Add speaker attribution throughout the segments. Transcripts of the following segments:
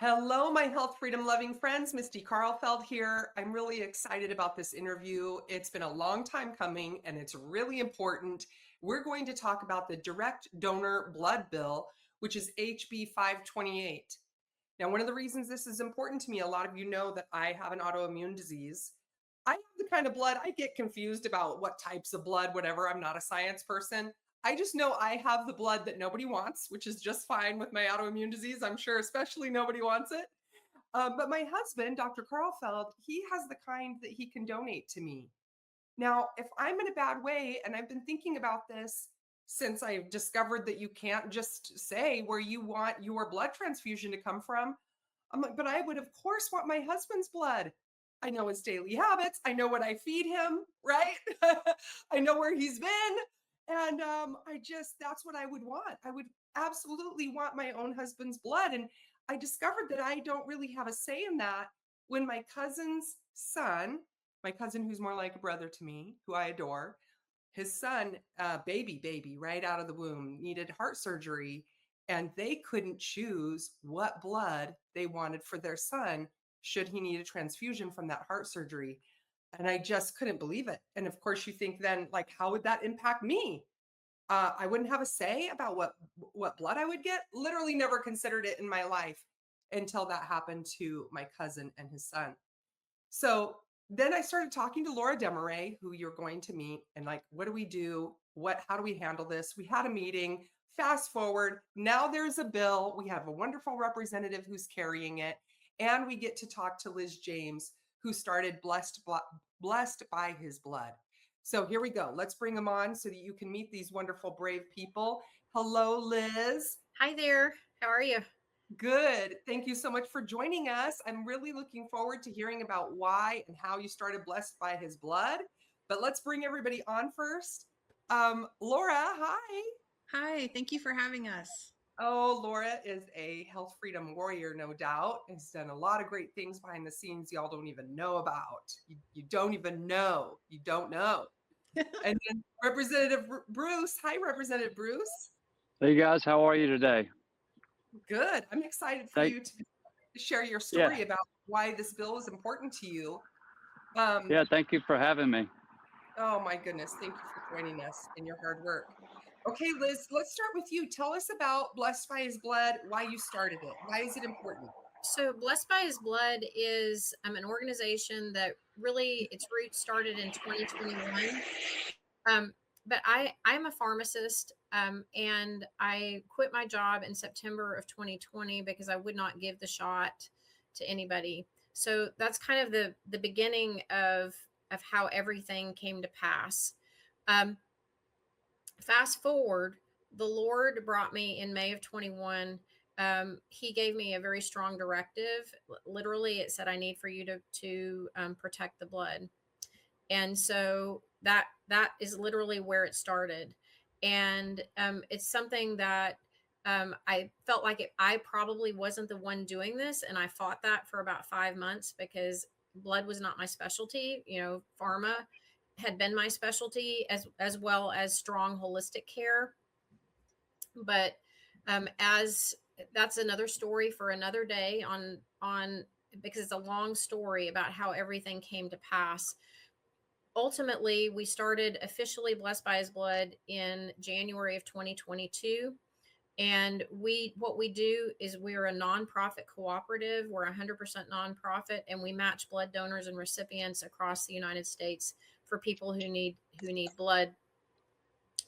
Speaker 1: Hello, my health freedom loving friends. Misty Carlfeld here. I'm really excited about this interview. It's been a long time coming and it's really important. We're going to talk about the direct donor blood bill, which is HB 528. Now, one of the reasons this is important to me, a lot of you know that I have an autoimmune disease. I have the kind of blood, I get confused about what types of blood, whatever. I'm not a science person. I just know I have the blood that nobody wants, which is just fine with my autoimmune disease. I'm sure, especially nobody wants it. But my husband, Dr. Carlfeld, he has the kind that he can donate to me. Now, if I'm in a bad way, and I've been thinking about this since I've discovered that you can't just say where you want your blood transfusion to come from, I'm like, but I would, of course, want my husband's blood. I know his daily habits. I know what I feed him, right? I know where he's been. And that's what I would want. I would absolutely want my own husband's blood. And I discovered that I don't really have a say in that when my cousin's son, my cousin who's more like a brother to me, who I adore, his son, baby, right out of the womb, needed heart surgery, and they couldn't choose what blood they wanted for their son should he need a transfusion from that heart surgery. And I just couldn't believe it. And of course, you think then, like, how would that impact me? I wouldn't have a say about what blood I would get. Literally, never considered it in my life until that happened to my cousin and his son. So then I started talking to Laura Demaray, who you're going to meet, and like, what do we do? How do we handle this? We had a meeting. Fast forward, now there's a bill. We have a wonderful representative who's carrying it. And we get to talk to Liz James, who started Blessed by His Blood. So here we go. Let's bring them on so that you can meet these wonderful, brave people. Hello, Liz.
Speaker 2: Hi there. How are you?
Speaker 1: Good. Thank you so much for joining us. I'm really looking forward to hearing about why and how you started Blessed by His Blood. But let's bring everybody on first. Laura, hi.
Speaker 3: Hi, thank you for having us.
Speaker 1: Oh, Laura is a health freedom warrior, no doubt. Has done a lot of great things behind the scenes y'all don't even know about. You don't even know. You don't know. And then Representative Bruce. Hi, Representative Bruce.
Speaker 4: Hey guys, how are you today?
Speaker 1: Good. I'm excited for you to share your story about why this bill is important to you.
Speaker 4: Yeah, thank you for having me.
Speaker 1: Oh my goodness. Thank you for joining us and your hard work. Okay, Liz, let's start with you. Tell us about Blessed by His Blood, why you started it. Why is it important?
Speaker 2: So, Blessed by His Blood is an organization that really its roots started in 2021. But I'm a pharmacist, and I quit my job in September of 2020 because I would not give the shot to anybody. So that's kind of the beginning of how everything came to pass. Fast forward, the Lord brought me in May of 21. He gave me a very strong directive. Literally, it said, "I need for you to protect the blood," and so that is literally where it started. And it's something that I felt like I probably wasn't the one doing this, and I fought that for about 5 months because blood was not my specialty. Pharma had been my specialty, as well as strong holistic care. But as that's another story for another day on because it's a long story about how everything came to pass. Ultimately, we started officially Blessed by His Blood in January of 2022. And what we do is we're a nonprofit cooperative. We're 100% nonprofit, and we match blood donors and recipients across the United States for people who need blood,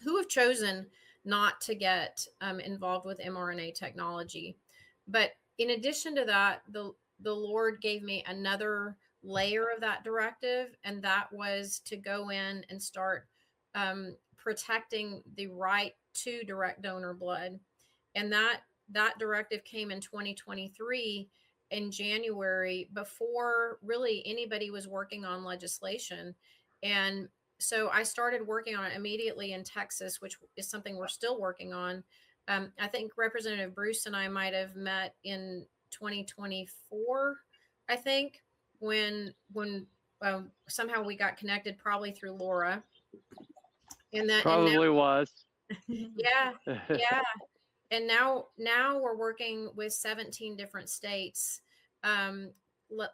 Speaker 2: who have chosen not to get involved with mRNA technology. But in addition to that, the Lord gave me another layer of that directive, and that was to go in and start protecting the right to direct donor blood. And that directive came in 2023 in January, before really anybody was working on legislation. And so I started working on it immediately in Texas, which is something we're still working on. I think Representative Bruce and I might have met in 2024, I think, when somehow we got connected, probably through Laura.
Speaker 4: Probably was.
Speaker 2: Yeah. And now we're working with 17 different states,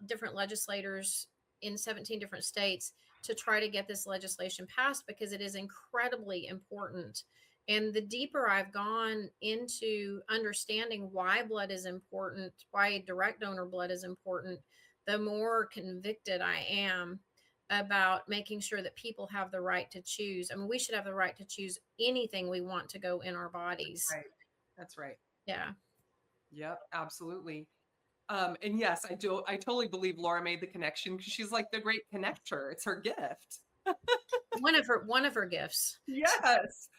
Speaker 2: different legislators in 17 different states to try to get this legislation passed, because it is incredibly important. And the deeper I've gone into understanding why blood is important, why direct donor blood is important, the more convicted I am about making sure that people have the right to choose. I mean, we should have the right to choose anything we want to go in our bodies.
Speaker 1: Right. That's right.
Speaker 2: Yeah.
Speaker 1: Yep, absolutely. And yes, I do. I totally believe Laura made the connection because she's like the great connector. It's her gift.
Speaker 2: One of her gifts.
Speaker 1: Yes.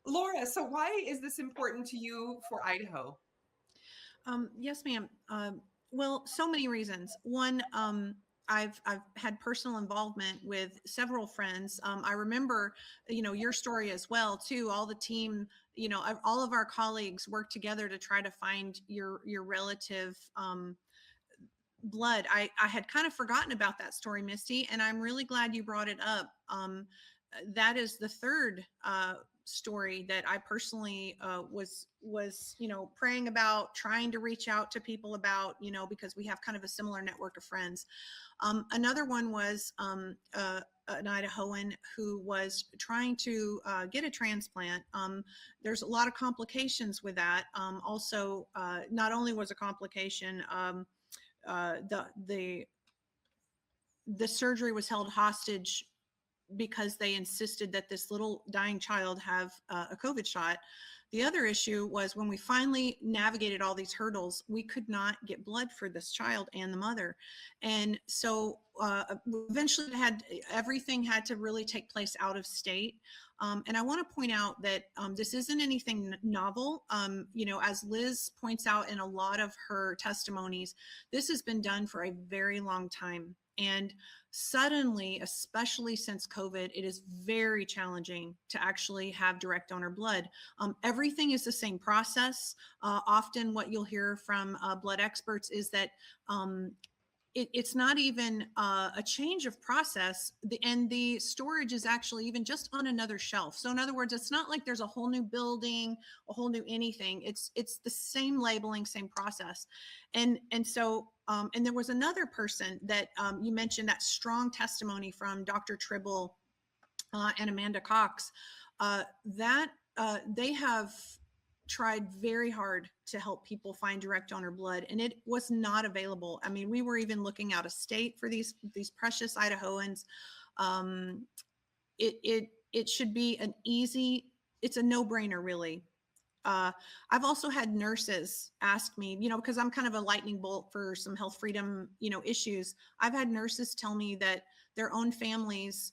Speaker 1: Laura, so why is this important to you for Idaho?
Speaker 3: Yes, ma'am. Well, so many reasons. One, I've had personal involvement with several friends. I remember, your story as well too. All the team, all of our colleagues worked together to try to find your relative blood. I had kind of forgotten about that story, Misty, and I'm really glad you brought it up. That is the third story that I personally was praying about, trying to reach out to people about, because we have kind of a similar network of friends. Another one was an Idahoan who was trying to get a transplant. There's a lot of complications with that. Also, not only was a complication, the surgery was held hostage because they insisted that this little dying child have a COVID shot. The other issue was when we finally navigated all these hurdles, we could not get blood for this child and the mother. And so eventually everything had to really take place out of state. And I want to point out that this isn't anything novel. As Liz points out in a lot of her testimonies, this has been done for a very long time. And suddenly, especially since COVID, it is very challenging to actually have direct donor blood. Everything is the same process. Often what you'll hear from blood experts is that it's not even a change of process, and the storage is actually even just on another shelf. So in other words, it's not like there's a whole new building, a whole new anything. It's the same labeling, same process. And so and there was another person that you mentioned, that strong testimony from Dr. Tribble and Amanda Cox, that they have tried very hard to help people find direct donor blood, and it was not available. I mean, we were even looking out of state for these precious Idahoans. It should be it's a no-brainer, really. I've also had nurses ask me, because I'm kind of a lightning bolt for some health freedom, issues. I've had nurses tell me that their own families,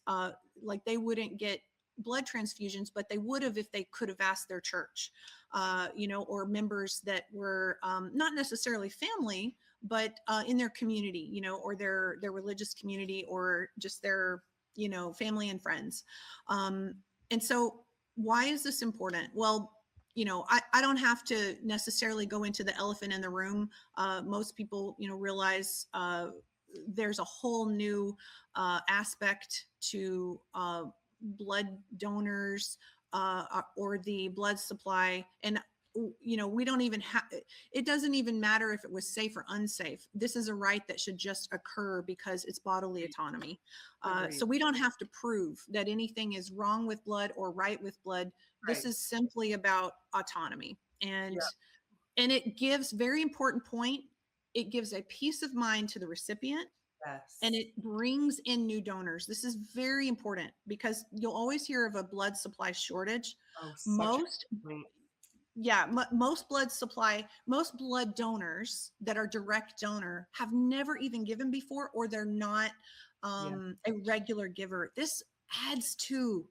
Speaker 3: like they wouldn't get blood transfusions, but they would have if they could have asked their church, or members that were not necessarily family, but in their community, or their religious community, or just their, family and friends. And so why is this important? Well, I don't have to necessarily go into the elephant in the room. Most people, realize there's a whole new aspect to blood donors or the blood supply. And we don't even have, it doesn't even matter if it was safe or unsafe. This is a right that should just occur because it's bodily autonomy. So we don't have to prove that anything is wrong with blood or right with blood. This is simply about autonomy. And it gives, very important point, it gives a peace of mind to the recipient.
Speaker 1: Yes.
Speaker 3: And it brings in new donors. This is very important because you'll always hear of a blood supply shortage. Most blood donors that are direct donor have never even given before, or they're not a regular giver. This adds to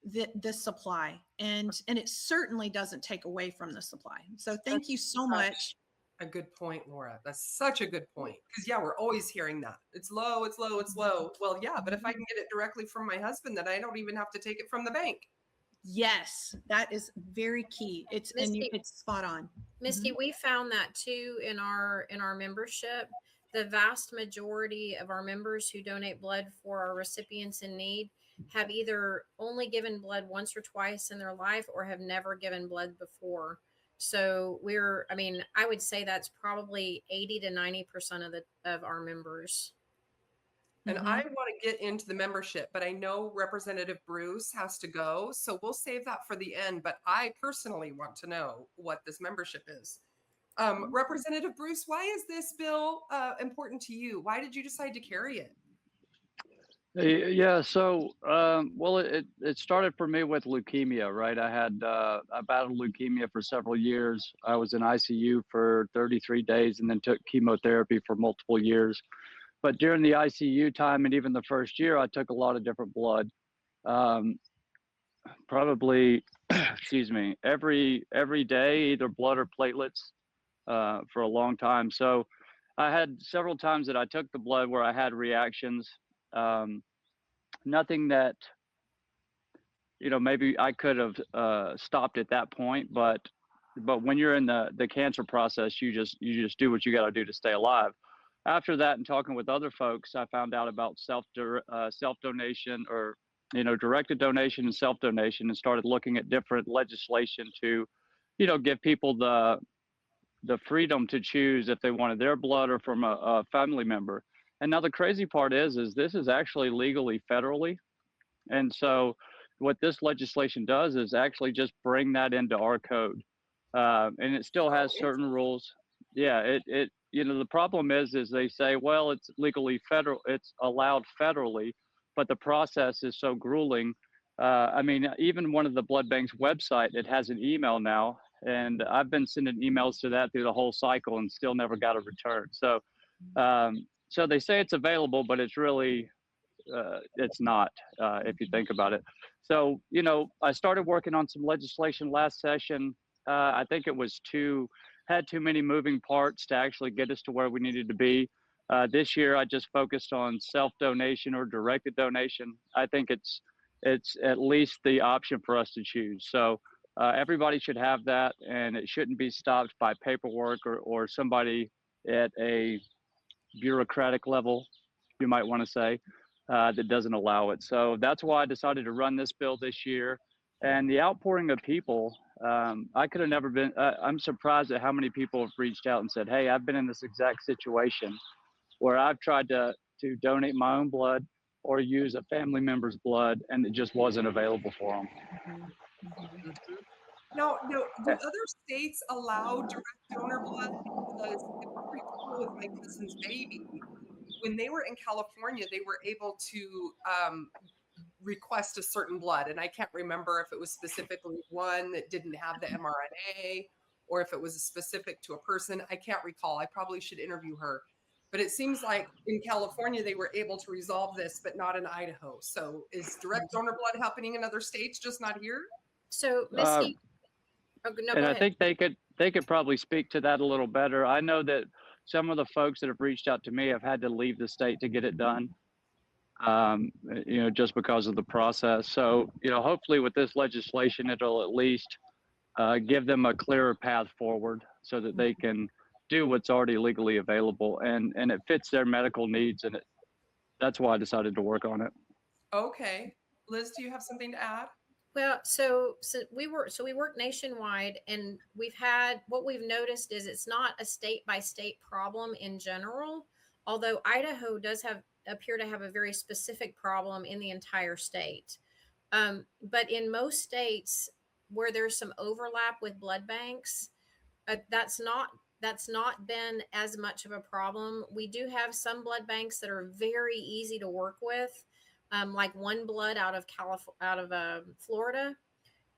Speaker 3: the supply, and it certainly doesn't take away from the supply. So thank you so much.
Speaker 1: A good point, Laura. That's such a good point. Because we're always hearing that. It's low, it's low, it's low. Well, yeah, but if I can get it directly from my husband, then I don't even have to take it from the bank.
Speaker 3: Yes, that is very key. It's spot on.
Speaker 2: Misty, we found that too in our membership. The vast majority of our members who donate blood for our recipients in need have either only given blood once or twice in their life or have never given blood before. So I would say that's probably 80 to 90% of our members.
Speaker 1: And I want to get into the membership, but I know Representative Bruce has to go. So we'll save that for the end. But I personally want to know what this membership is. Representative Bruce, why is this bill important to you? Why did you decide to carry it?
Speaker 4: Yeah, so well, it started for me with leukemia, right? I battled leukemia for several years. I was in ICU for 33 days and then took chemotherapy for multiple years. But during the ICU time and even the first year, I took a lot of different blood. Um, Probably, excuse me, every day, either blood or platelets, for a long time. So I had several times that I took the blood where I had reactions. Um, Nothing that, maybe I could have stopped at that point, but when you're in the cancer process, you just do what you got to do to stay alive. After that, and talking with other folks, I found out about self donation, or directed donation and self donation, and started looking at different legislation to, give people the freedom to choose if they wanted their blood or from a family member. And now the crazy part is this is actually legally federally. And so what this legislation does is actually just bring that into our code. And it still has certain rules. Yeah, the problem is they say, well, it's legally federal, it's allowed federally, but the process is so grueling. I mean, even one of the blood bank's website, it has an email now, and I've been sending emails to that through the whole cycle and still never got a return. So they say it's available, but it's not, if you think about it. So, I started working on some legislation last session. I think it was had too many moving parts to actually get us to where we needed to be. This year, I just focused on self-donation or directed donation. I think it's at least the option for us to choose. So everybody should have that, and it shouldn't be stopped by paperwork or somebody at a bureaucratic level, you might want to say, that doesn't allow it. So that's why I decided to run this bill this year. And the outpouring of people, I could have never been, I'm surprised at how many people have reached out and said, hey, I've been in this exact situation where I've tried to donate my own blood or use a family member's blood, and it just wasn't available for them.
Speaker 1: Mm-hmm. Now, do other states allow direct donor blood? Because if I recall with my cousin's baby, when they were in California, they were able to request a certain blood. And I can't remember if it was specifically one that didn't have the mRNA or if it was specific to a person. I can't recall. I probably should interview her. But it seems like in California, they were able to resolve this, but not in Idaho. So is direct donor blood happening in other states, just not here?
Speaker 2: So, Misty, no,
Speaker 4: and
Speaker 2: go
Speaker 4: I
Speaker 2: ahead.
Speaker 4: think they could probably speak to that a little better. I know that some of the folks that have reached out to me have had to leave the state to get it done, just because of the process. So, hopefully with this legislation, it'll at least give them a clearer path forward so that they can do what's already legally available, and it fits their medical needs. And that's why I decided to work on it.
Speaker 1: Okay. Liz, do you have something to add?
Speaker 2: Well, so we work nationwide, and what we've noticed is it's not a state by state problem in general, although Idaho does appear to have a very specific problem in the entire state. But in most states where there's some overlap with blood banks, that's not been as much of a problem. We do have some blood banks that are very easy to work with, like One Blood out of Florida,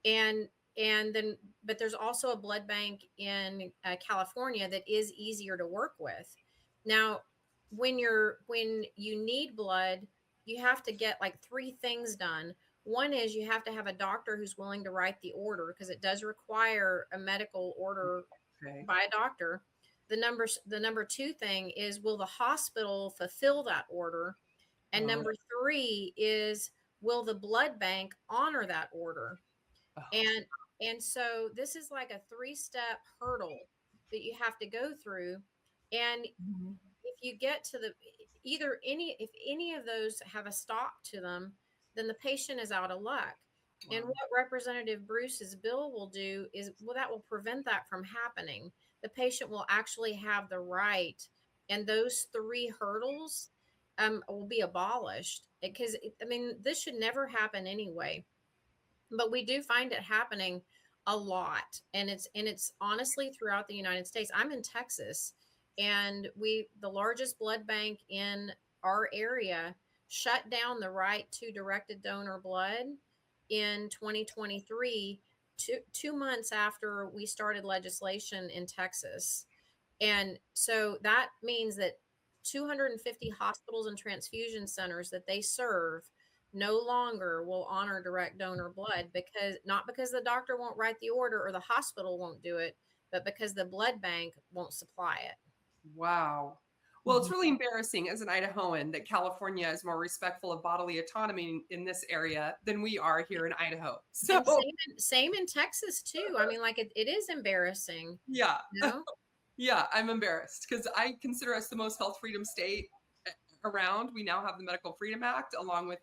Speaker 2: and then but there's also a blood bank in California that is easier to work with. Now, when you need blood, you have to get like three things done. One is you have to have a doctor who's willing to write the order, because it does require a medical order by a doctor. The number two thing is, will the hospital fulfill that order? And number three is, will the blood bank honor that order? And so this is like a 3-step hurdle that you have to go through. And if you get to if any of those have a stop to them, then the patient is out of luck. And
Speaker 1: Wow.
Speaker 2: what Representative Bruce's bill will do is, well, that will prevent that from happening. The patient will actually have the right, and those three hurdles will be abolished. Because, I mean, this should never happen anyway, but we do find it happening a lot, and it's honestly throughout the United States. I'm in Texas, and the largest blood bank in our area shut down the right to directed donor blood in 2023, two months after we started legislation in Texas. And so that means that 250 hospitals and transfusion centers that they serve no longer will honor direct donor blood, because not because the doctor won't write the order or the hospital won't do it, but because the blood bank won't supply it.
Speaker 1: Wow. Well, it's really embarrassing as an Idahoan that California is more respectful of bodily autonomy in this area than we are here in Idaho. So,
Speaker 2: And same in Texas too. I mean, like it is embarrassing,
Speaker 1: yeah,
Speaker 2: you know?
Speaker 1: yeah, I'm embarrassed because I consider us the most health freedom state around. We now have the Medical Freedom Act, along with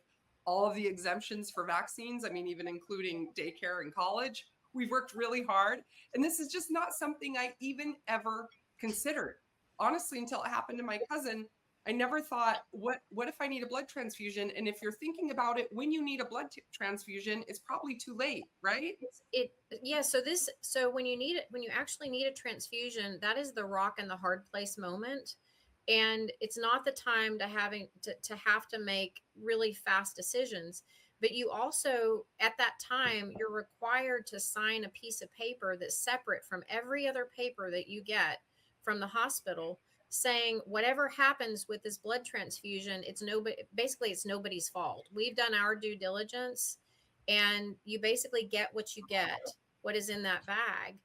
Speaker 1: all of the exemptions for vaccines. I mean, even including daycare and college. We've worked really hard. And this is just not something I even ever considered. Honestly, until it happened to my cousin, I never thought, what if I need a blood transfusion? And if you're thinking about it, when you need a blood transfusion, it's probably too late, right?
Speaker 2: Yeah, so when you actually need a transfusion, that is the rock and the hard place moment. And it's not the time to have to make really fast decisions. But you also, at that time, you're required to sign a piece of paper that's separate from every other paper that you get from the hospital, saying whatever happens with this blood transfusion, it's nobody's fault. We've done our due diligence, and you basically get what you get, what is in that bag.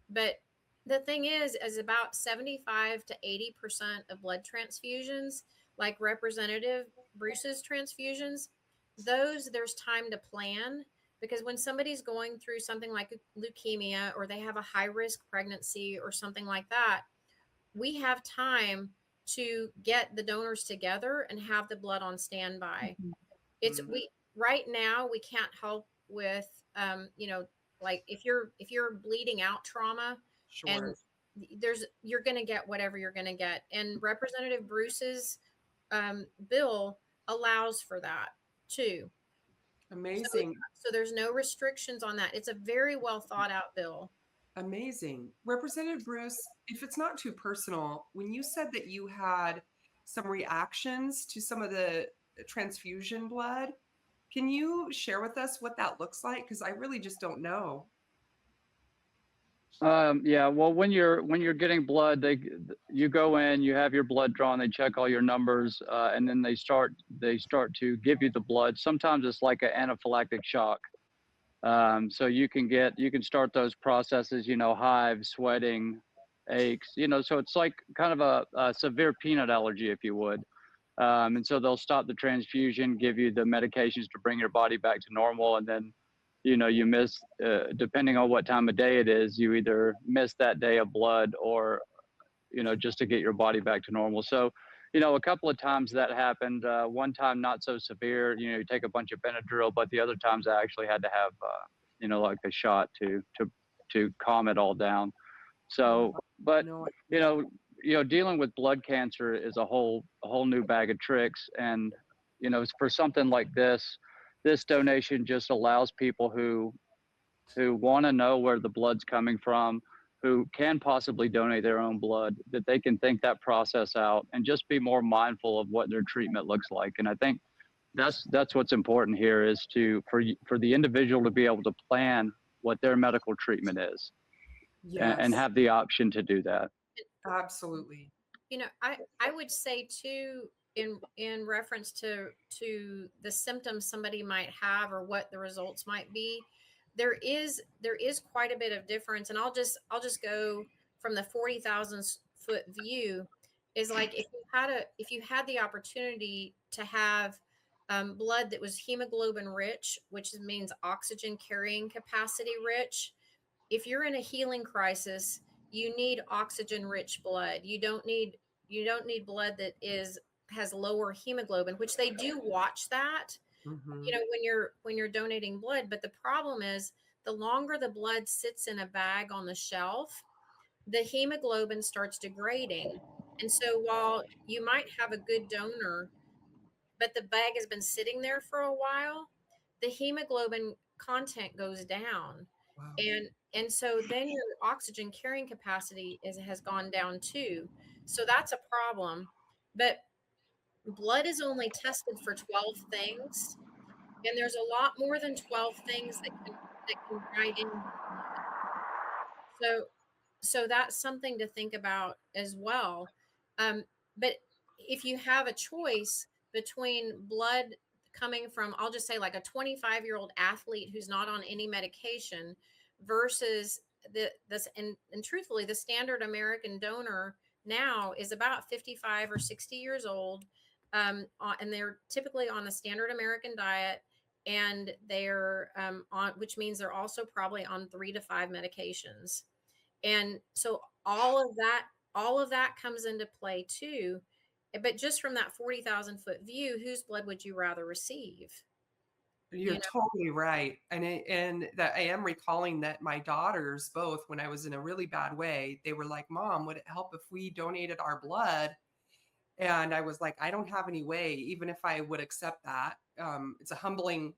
Speaker 2: But the thing is about 75 to 80% of blood transfusions, like Representative Bruce's transfusions, there's time to plan, because when somebody's going through something like leukemia, or they have a high risk pregnancy or something like that, we have time to get the donors together and have the blood on standby. It's
Speaker 1: Mhm.
Speaker 2: we Right now we can't help with like if you're bleeding out trauma, and
Speaker 1: Sure.
Speaker 2: you're going to get whatever you're going to get. And Representative Bruce's bill allows for that too. So,
Speaker 1: Amazing.
Speaker 2: so there's no restrictions on that. It's a very well thought out bill.
Speaker 1: Amazing. Representative Bruce, if it's not too personal, when you said that you had some reactions to some of the transfusion blood, can you share with us what that looks like? Because I really just don't know.
Speaker 4: Yeah, well, when you're getting blood, you go in, you have your blood drawn, they check all your numbers, and then they start to give you the blood. Sometimes it's like an anaphylactic shock. So you can start those processes, hives, sweating, aches, so it's like kind of a severe peanut allergy, if you would. And so they'll stop the transfusion, give you the medications to bring your body back to normal, and then you miss, depending on what time of day it is, you either miss that day of blood, or just to get your body back to normal. So a couple of times that happened. One time not so severe, you take a bunch of Benadryl, but the other times I actually had to have like a shot to calm it all down. So, but
Speaker 1: No
Speaker 4: you
Speaker 1: idea.
Speaker 4: know dealing with blood cancer is a whole new bag of tricks. And for something like this donation just allows people who want to know where the blood's coming from, who can possibly donate their own blood, that they can think that process out and just be more mindful of what their treatment looks like. And I think that's what's important here, is for the individual to be able to plan what their medical treatment is, and
Speaker 1: Yes,
Speaker 4: have the option to do that.
Speaker 1: absolutely.
Speaker 2: I would say too, in reference to the symptoms somebody might have or what the results might be, there is quite a bit of difference. And I'll just go from the 40,000-foot view. Is like, if you had the opportunity to have blood that was hemoglobin rich, which means oxygen carrying capacity rich. If you're in a healing crisis, you need oxygen rich blood. You don't need blood that has lower hemoglobin, which they do watch that.
Speaker 1: Hmm.
Speaker 2: you know, when you're donating blood. But the problem is, the longer the blood sits in a bag on the shelf, the hemoglobin starts degrading. And so while you might have a good donor, but the bag has been sitting there for a while, the hemoglobin content goes down.
Speaker 1: Wow.
Speaker 2: And so then your oxygen carrying capacity has gone down too. So that's a problem. But blood is only tested for 12 things, and there's a lot more than 12 things that can write in your blood. So so that's something to think about as well. Um, but if you have a choice between blood coming from, I'll just say, like a 25-year-old athlete who's not on any medication versus and truthfully, the standard American donor now is about 55 or 60 years old, and they're typically on a standard American diet, and they're on, which means they're also probably on 3 to 5 medications. And so all of that comes into play too. But just from that 40,000-foot view, whose blood would you rather receive? You
Speaker 1: You're
Speaker 2: know,
Speaker 1: totally right. And that I am recalling that my daughters both, when I was in a really bad way, they were like, "Mom, would it help if we donated our blood?" And I was like, "I don't have any way, even if I would accept that." It's a humbling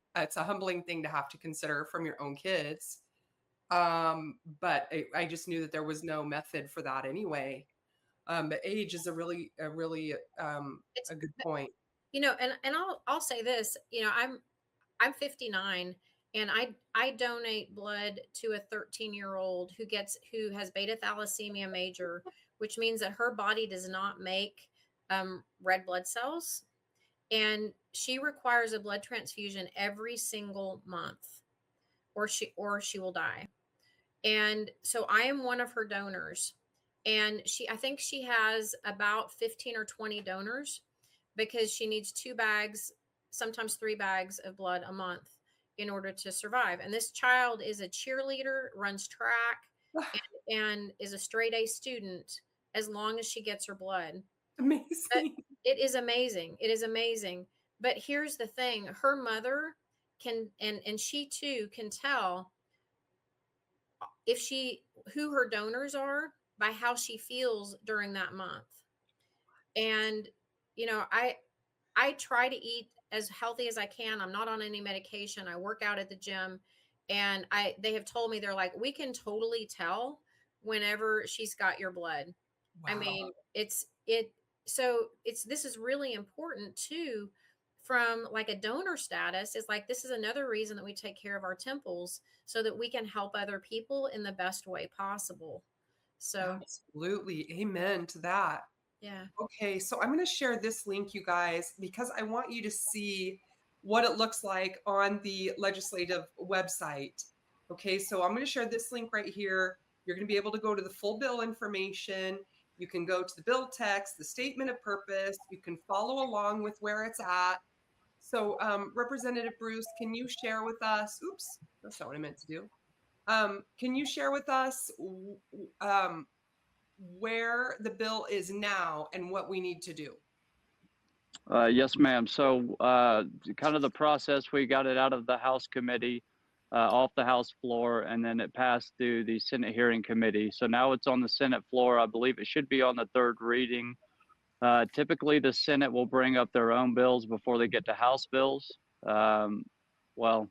Speaker 1: thing to have to consider from your own kids. But I just knew that there was no method for that anyway. But age is
Speaker 2: it's
Speaker 1: a good point.
Speaker 2: and I'll say this, I'm 59, and I donate blood to a 13-year-old who has beta thalassemia major, which means that her body does not make red blood cells, and she requires a blood transfusion every single month, or she will die. And so I am one of her donors. And I think she has about 15 or 20 donors, because she needs 2 bags, sometimes 3 bags of blood a month in order to survive. And this child is a cheerleader, runs track, and is a straight A student as long as she gets her blood. But
Speaker 1: Amazing.
Speaker 2: it is amazing. It is amazing. But here's the thing, her mother can, and she too can tell if she who her donors are by how she feels during that month. And I try to eat as healthy as I can. I'm not on any medication. I work out at the gym, and they have told me, they're like, we can totally tell whenever she's got your blood. I
Speaker 1: Wow.
Speaker 2: mean, this is really important too, from like a donor status. Is like, this is another reason that we take care of our temples, so that we can help other people in the best way possible. So
Speaker 1: Absolutely. Amen to that.
Speaker 2: yeah.
Speaker 1: Okay, so I'm going to share this link, you guys, because I want you to see what it looks like on the legislative website. Okay, so I'm going to share this link right here. You're going to be able to go to the full bill information. You can go to the bill text, the statement of purpose. You can follow along with where it's at. So, Representative Bruce, can you share with us? Oops, that's not what I meant to do. Can you share with us where the bill is now and what we need to do?
Speaker 4: Yes, ma'am. So, kind of the process, we got it out of the House committee, off the House floor, and then it passed through the Senate hearing committee. So now it's on the Senate floor. I believe it should be on the third reading. Typically, the Senate will bring up their own bills before they get to House bills. Well,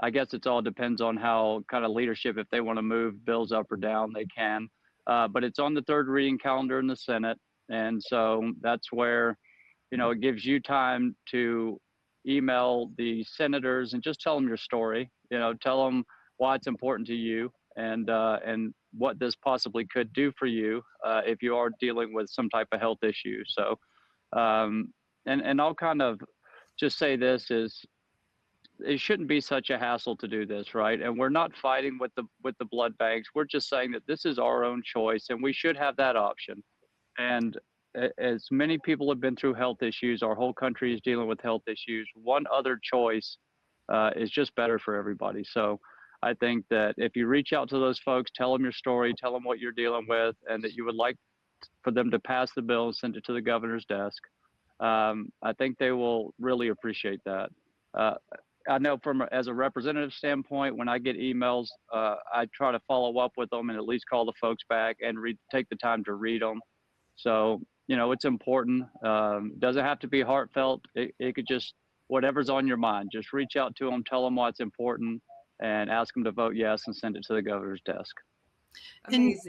Speaker 4: I guess it all depends on how kind of leadership, if they want to move bills up or down, they can. But it's on the third reading calendar in the Senate. And so that's where, it gives you time to email the senators and just tell them your story, tell them why it's important to you, and what this possibly could do for you if you are dealing with some type of health issue. So, and I'll kind of just say this is, it shouldn't be such a hassle to do this, right? And we're not fighting with the blood banks. We're just saying that this is our own choice, and we should have that option. And as many people have been through health issues, our whole country is dealing with health issues. One other choice is just better for everybody. So I think that if you reach out to those folks, tell them your story, tell them what you're dealing with, and that you would like for them to pass the bill and send it to the governor's desk, I think they will really appreciate that. uh, I know as a representative standpoint, when I get emails, I try to follow up with them and at least call the folks back and take the time to read them. So, it's important. Doesn't have to be heartfelt. It could just, whatever's on your mind, just reach out to them, tell them why it's important, and ask them to vote yes and send it to the governor's desk.
Speaker 1: Amazing.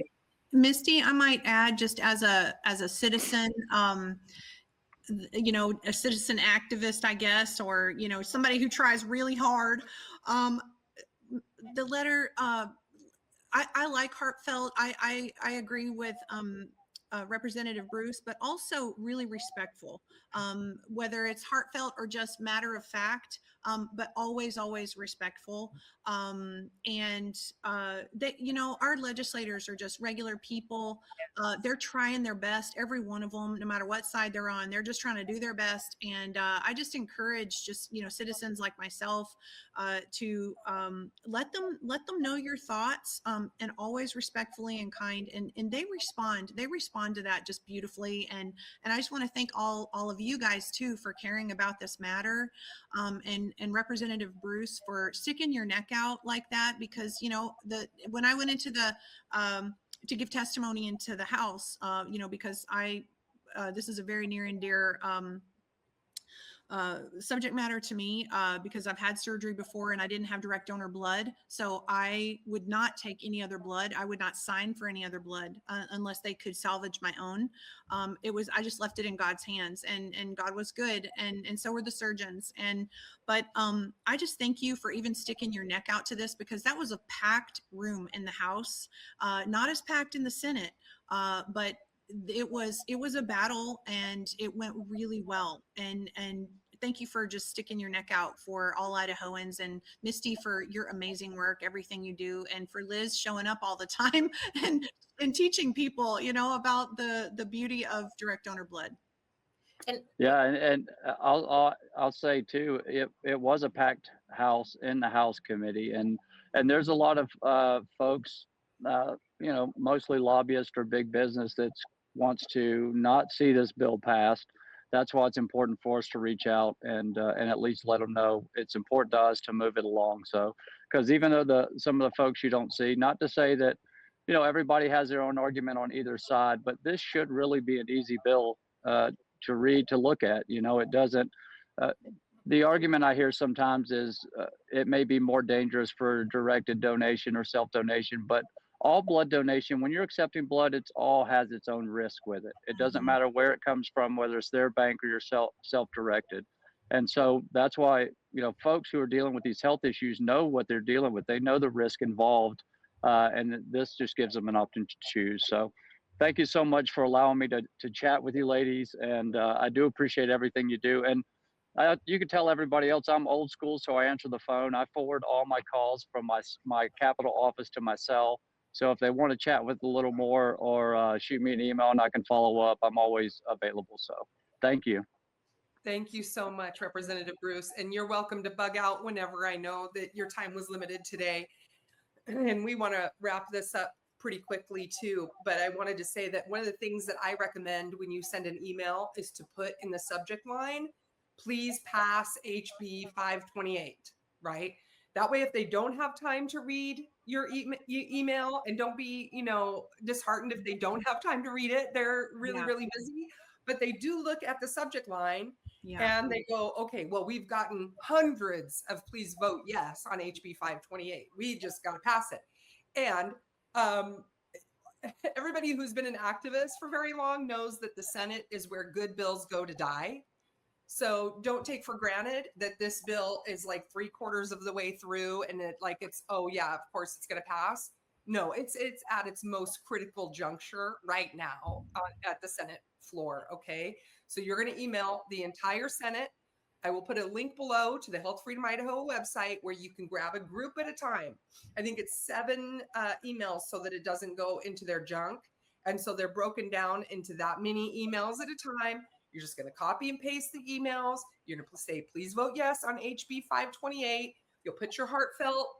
Speaker 3: And Misty, I might add, just as a citizen, a citizen activist, I guess, or, somebody who tries really hard. The letter, I like heartfelt. I agree with Representative Bruce, but also really respectful, whether it's heartfelt or just matter of fact, but always respectful. And that, our legislators are just regular people. They're trying their best, every one of them, no matter what side they're on. They're just trying to do their best. And I just encourage citizens like myself to let them know your thoughts, and always respectfully and kind. And they respond to that just beautifully. And I just want to thank all of you guys too for caring about this matter, and Representative Bruce for sticking your neck out like that, because when I went into the to give testimony into the House, because this is a very near and dear subject matter to me, because I've had surgery before and I didn't have direct donor blood. So I would not take any other blood. I would not sign for any other blood unless they could salvage my own. I just left it in God's hands, and God was good. And so were the surgeons. But I just thank you for even sticking your neck out to this, because that was a packed room in the House, not as packed in the Senate, but it was a battle, and it went really well. And thank you for just sticking your neck out for all Idahoans, and Misty for your amazing work, everything you do, and for Liz showing up all the time and teaching people, about the beauty of direct donor blood.
Speaker 2: And
Speaker 4: Yeah, and I'll say too, it was a packed house in the House committee, and there's a lot of folks, mostly lobbyists or big business that wants to not see this bill passed. That's why it's important for us to reach out and at least let them know it's important to us to move it along. So, because even though some of the folks you don't see, not to say that everybody has their own argument on either side, but this should really be an easy bill to read, to look at. It doesn't. The argument I hear sometimes is it may be more dangerous for directed donation or self-donation, but all blood donation, when you're accepting blood, it all has its own risk with it. It doesn't matter where it comes from, whether it's their bank or your self-directed. And so that's why, folks who are dealing with these health issues know what they're dealing with. They know the risk involved, and this just gives them an option to choose. So thank you so much for allowing me to chat with you ladies. And I do appreciate everything you do. And you can tell everybody else I'm old school, so I answer the phone. I forward all my calls from my Capitol office to my cell. So if they want to chat with a little more, or shoot me an email and I can follow up, I'm always available. So thank you.
Speaker 1: Thank you so much, Representative Bruce. And you're welcome to bug out whenever. I know that your time was limited today. And we want to wrap this up pretty quickly too. But I wanted to say that one of the things that I recommend when you send an email is to put in the subject line, please pass HB 528, right? That way, if they don't have time to read your email, and don't be, disheartened if they don't have time to read it, they're really, really busy, but they do look at the subject line and they go, okay, well, we've gotten hundreds of please vote yes on HB 528. We just got to pass it. And everybody who's been an activist for very long knows that the Senate is where good bills go to die. So don't take for granted that this bill is like 3/4 of the way through and oh yeah, of course it's going to pass. No, it's at its most critical juncture right now at the Senate floor. Okay. So you're going to email the entire Senate. I will put a link below to the Health Freedom Idaho website where you can grab a group at a time. I think it's 7 emails so that it doesn't go into their junk. And so they're broken down into that many emails at a time. You're just going to copy and paste the emails. You're going to say, please vote yes on HB 528. You'll put your heartfelt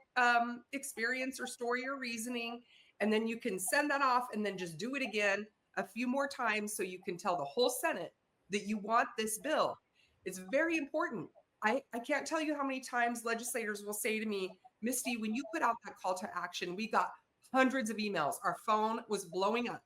Speaker 1: experience or story or reasoning, and then you can send that off and then just do it again a few more times so you can tell the whole Senate that you want this bill. It's very important. I can't tell you how many times legislators will say to me, Misty, when you put out that call to action, we got hundreds of emails. Our phone was blowing up.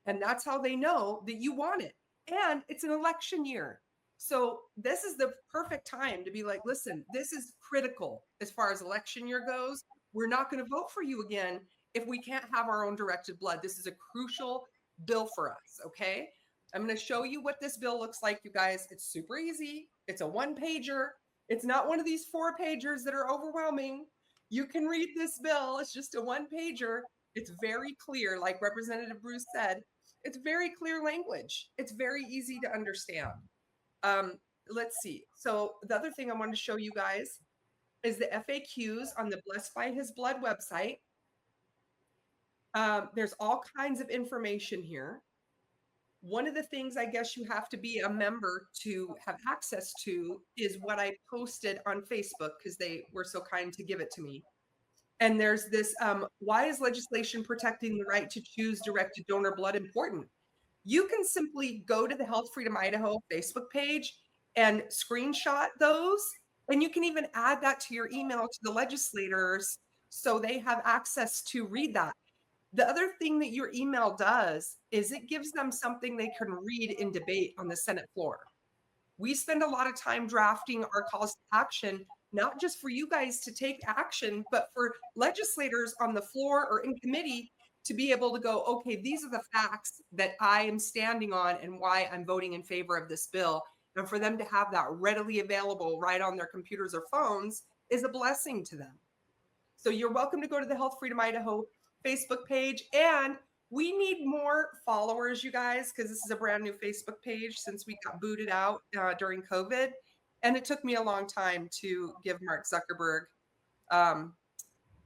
Speaker 1: And that's how they know that you want it. And it's an election year. So this is the perfect time to be like, listen, this is critical as far as election year goes. We're not going to vote for you again if we can't have our own directed blood. This is a crucial bill for us. Okay. I'm going to show you what this bill looks like, you guys. It's super easy. It's a one pager. It's not one of these 4-pagers that are overwhelming. You can read this bill. It's just a one pager. It's very clear, like Representative Bruce said. It's very clear language. It's very easy to understand. Let's see. So the other thing I wanted to show you guys is the FAQs on the Blessed by His Blood website. There's all kinds of information here. One of the things I guess you have to be a member to have access to is what I posted on Facebook, because they were so kind to give it to me. And there's this, why is legislation protecting the right to choose directed donor blood important? You can simply go to the Health Freedom Idaho Facebook page and screenshot those. And you can even add that to your email to the legislators so they have access to read that. The other thing that your email does is it gives them something they can read in debate on the Senate floor. We spend a lot of time drafting our calls to action, not just for you guys to take action, but for legislators on the floor or in committee to be able to go, okay, these are the facts that I am standing on and why I'm voting in favor of this bill. And for them to have that readily available right on their computers or phones is a blessing to them. So you're welcome to go to the Health Freedom Idaho Facebook page. And we need more followers, you guys, because this is a brand new Facebook page since we got booted out during COVID. And it took me a long time to give Mark Zuckerberg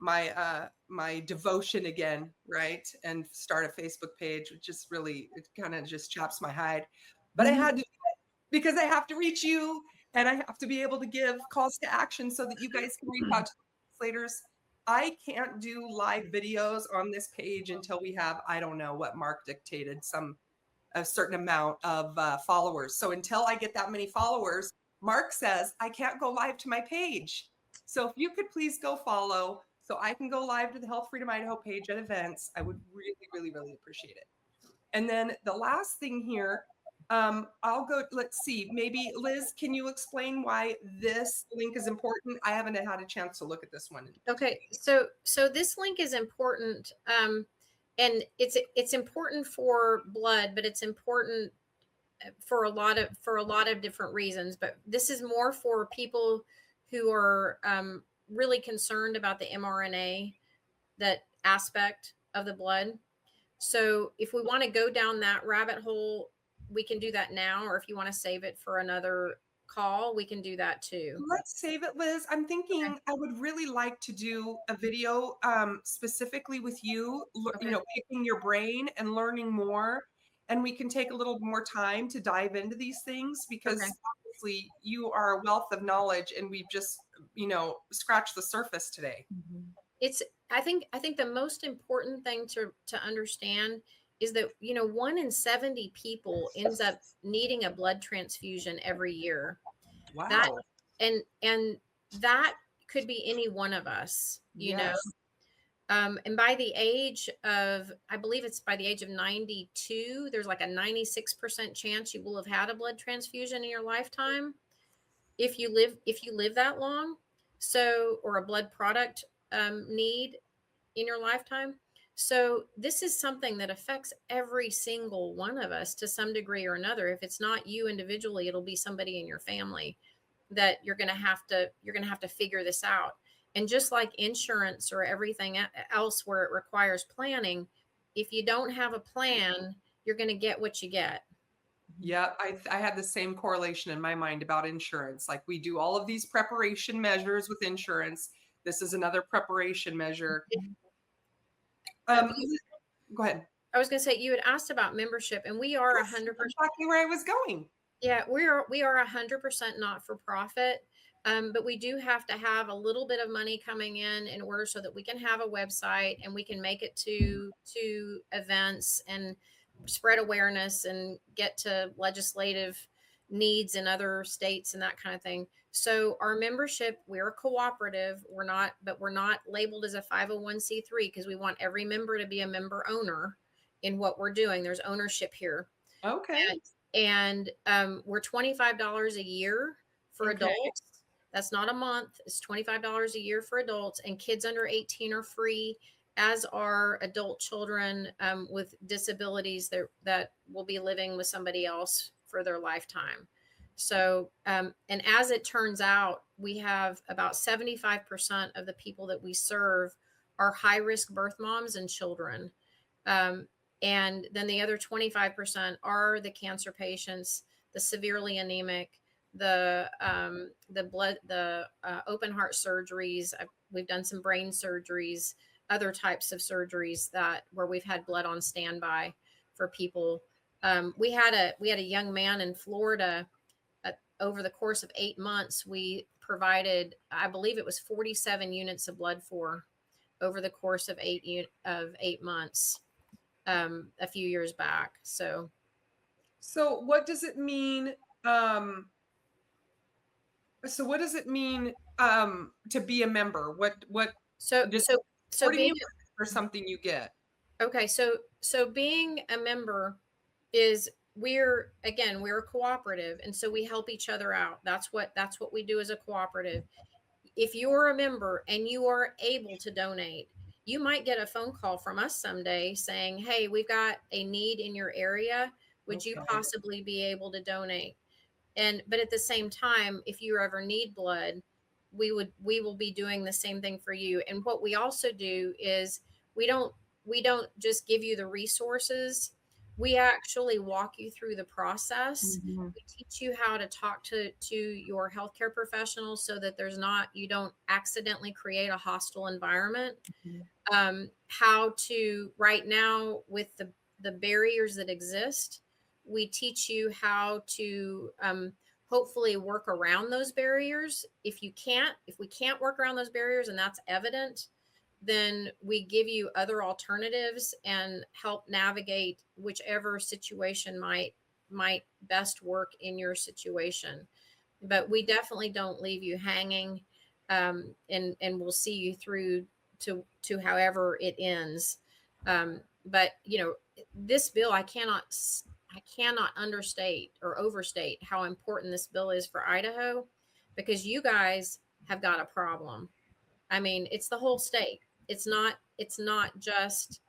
Speaker 1: my devotion again, right? And start a Facebook page, which just really, it kind of just chops my hide. But I had to do it because I have to reach you and I have to be able to give calls to action so that you guys can reach out to legislators. I can't do live videos on this page until we have, I don't know what Mark dictated, a certain amount of followers. So until I get that many followers, Mark says I can't go live to my page. So if you could please go follow so I can go live to the Health Freedom Idaho page at events, I would really, really, really appreciate it. And then the last thing here, I'll go, let's see, maybe Liz, can you explain why this link is important? I haven't had a chance to look at this one.
Speaker 2: Okay, so this link is important, and it's important for blood, but it's important for a lot of different reasons. But this is more for people who are really concerned about the mRNA, that aspect of the blood. So if we want to go down that rabbit hole, we can do that now, or if you want to save it for another call, we can do that too.
Speaker 1: Let's save it, Liz. I'm thinking I would really like to do a video specifically with you, picking your brain and learning more. And we can take a little more time to dive into these things because obviously you are a wealth of knowledge and we've just, scratched the surface today.
Speaker 2: I think the most important thing to understand is that 1 in 70 people ends up needing a blood transfusion every year.
Speaker 1: Wow.
Speaker 2: And that could be any one of us, you know. And by the age of, I believe it's by the age of 92, there's like a 96% chance you will have had a blood transfusion in your lifetime if you live that long. So, or a blood product need in your lifetime. So this is something that affects every single one of us to some degree or another. If it's not you individually, it'll be somebody in your family that you're going to have to figure this out. And just like insurance or everything else where it requires planning, if you don't have a plan, you're going to get what you get.
Speaker 1: Yeah, I had the same correlation in my mind about insurance. Like we do all of these preparation measures with insurance. This is another preparation measure. Go ahead.
Speaker 2: I was going to say, you had asked about membership, and we are 100%.
Speaker 1: Exactly where I was going.
Speaker 2: Yeah, we are 100% not for profit, but we do have to have a little bit of money coming in order so that we can have a website and we can make it to events and spread awareness and get to legislative needs in other states and that kind of thing. So our membership, we're a cooperative. We're not labeled as a 501c3 because we want every member to be a member owner in what we're doing. There's ownership here.
Speaker 1: Okay.
Speaker 2: And we're $25 a year for
Speaker 1: Okay.
Speaker 2: adults. That's not a month. It's $25 a year for adults, and kids under 18 are free, as are adult children with disabilities that will be living with somebody else for their lifetime. So, and as it turns out, we have about 75% of the people that we serve are high-risk birth moms and children. And then the other 25% are the cancer patients, the severely anemic, the open heart surgeries. We've done some brain surgeries, other types of surgeries where we've had blood on standby for people. We had a young man in Florida. Over the course of 8 months, we provided, I believe it was 47 units of blood for over the course of 8 months. A few years back. So
Speaker 1: what does it mean? So what does it mean to be a member?
Speaker 2: so being
Speaker 1: or something you get?
Speaker 2: Okay, so being a member is we're a cooperative, and so we help each other out. That's what we do as a cooperative. If you're a member and you are able to donate, you might get a phone call from us someday saying, "Hey, we've got a need in your area. Would you possibly be able to donate?" But at the same time, if you ever need blood, we will be doing the same thing for you. And what we also do is we don't just give you the resources. We actually walk you through the process.
Speaker 3: Mm-hmm.
Speaker 2: We teach you how to talk to your healthcare professionals so that you don't accidentally create a hostile environment.
Speaker 3: Mm-hmm.
Speaker 2: How to, right now, with the barriers that exist, we teach you how to hopefully work around those barriers. If we can't work around those barriers, and that's evident, then we give you other alternatives and help navigate whichever situation might best work in your situation. But we definitely don't leave you hanging, and we'll see you through to however it ends. But this bill, I cannot understate or overstate how important this bill is for Idaho, because you guys have got a problem. I mean, it's the whole state. It's not just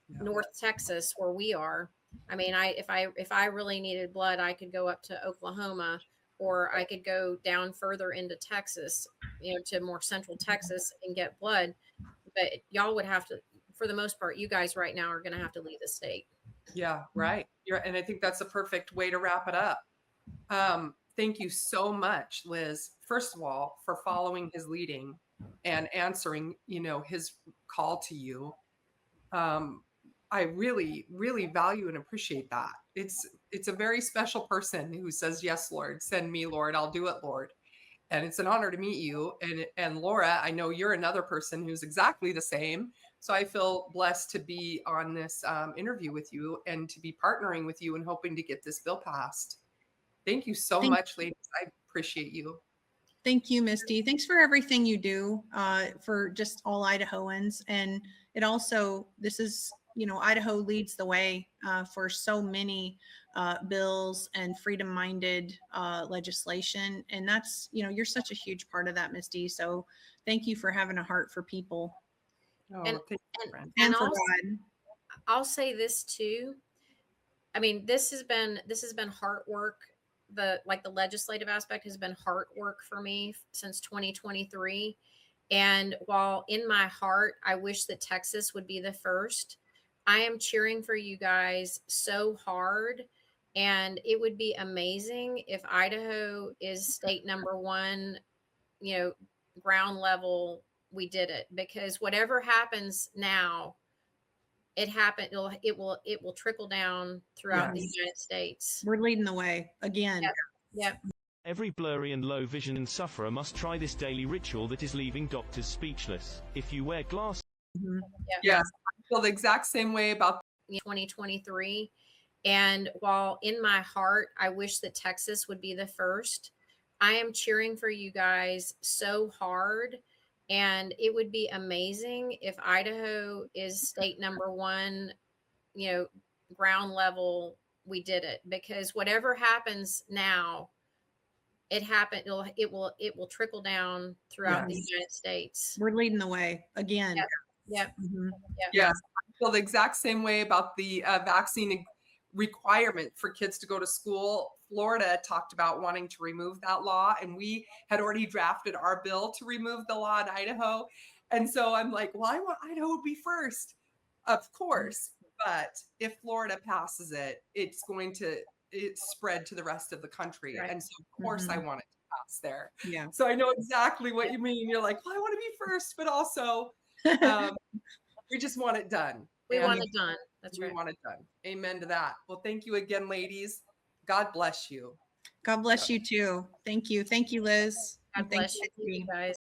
Speaker 2: North Texas where we are. I mean, if I really needed blood, I could go up to Oklahoma, or I could go down further into Texas, to more central Texas and get blood. But y'all would have to, for the most part, you guys right now are going to have to leave the state.
Speaker 1: Yeah, right. And I think that's a perfect way to wrap it up. Thank you so much, Liz, first of all, for following his leading and answering, his call to you. I really, really value and appreciate that. It's a very special person who says, "Yes, Lord, send me, Lord, I'll do it, Lord." And it's an honor to meet you. And Laura, I know you're another person who's exactly the same. So I feel blessed to be on this interview with you and to be partnering with you and hoping to get this bill passed. Thank you so much, ladies. I appreciate you.
Speaker 3: Thank you, Misty. Thanks for everything you do for just all Idahoans. And it also, this is, Idaho leads the way for so many bills and freedom-minded legislation. And that's, you're such a huge part of that, Misty. So thank you for having a heart for people.
Speaker 1: Oh,
Speaker 2: and
Speaker 3: for God.
Speaker 2: I'll say this too. I mean, this has been heart work. The legislative aspect has been heart work for me since 2023. And while in my heart, I wish that Texas would be the first, I am cheering for you guys so hard. And it would be amazing if Idaho is state number one, ground level, we did it. Because whatever happens now, it will trickle down throughout the United States.
Speaker 3: We're leading the way again.
Speaker 2: Yep.
Speaker 5: Every blurry and low vision sufferer must try this daily ritual that is leaving doctors speechless. If you wear glasses.
Speaker 1: Yes, I feel the exact same way about
Speaker 2: 2023. And while in my heart, I wish that Texas would be the first, I am cheering for you guys so hard. And it would be amazing if Idaho is state number one, you know, ground level. We did it, because whatever happens now, it happened. It will trickle down throughout the
Speaker 3: Yes.
Speaker 2: United States.
Speaker 3: We're leading the way again.
Speaker 2: Yep. Yep.
Speaker 3: Mhm.
Speaker 2: Yep.
Speaker 1: Yes, I feel the exact same way about the vaccine requirement for kids to go to school. Florida talked about wanting to remove that law, and we had already drafted our bill to remove the law in Idaho. And so I'm like, well, I want Idaho to be first, of course. But if Florida passes it, it's going to spread to the rest of the country.
Speaker 2: Right.
Speaker 1: And so, of course, I
Speaker 3: Mhm.
Speaker 1: want it to pass there.
Speaker 3: Yeah.
Speaker 1: So I know exactly what you mean. You're like, well, I want to be first, but also we just want it done.
Speaker 2: We
Speaker 1: And
Speaker 2: want it done. That's
Speaker 1: we
Speaker 2: right.
Speaker 1: want it done. Amen to that. Well, thank you again, ladies. God bless you.
Speaker 3: God bless you too. Thank you. Thank you, Liz.
Speaker 2: God
Speaker 3: And thank
Speaker 2: bless you,
Speaker 3: Becky.
Speaker 2: guys.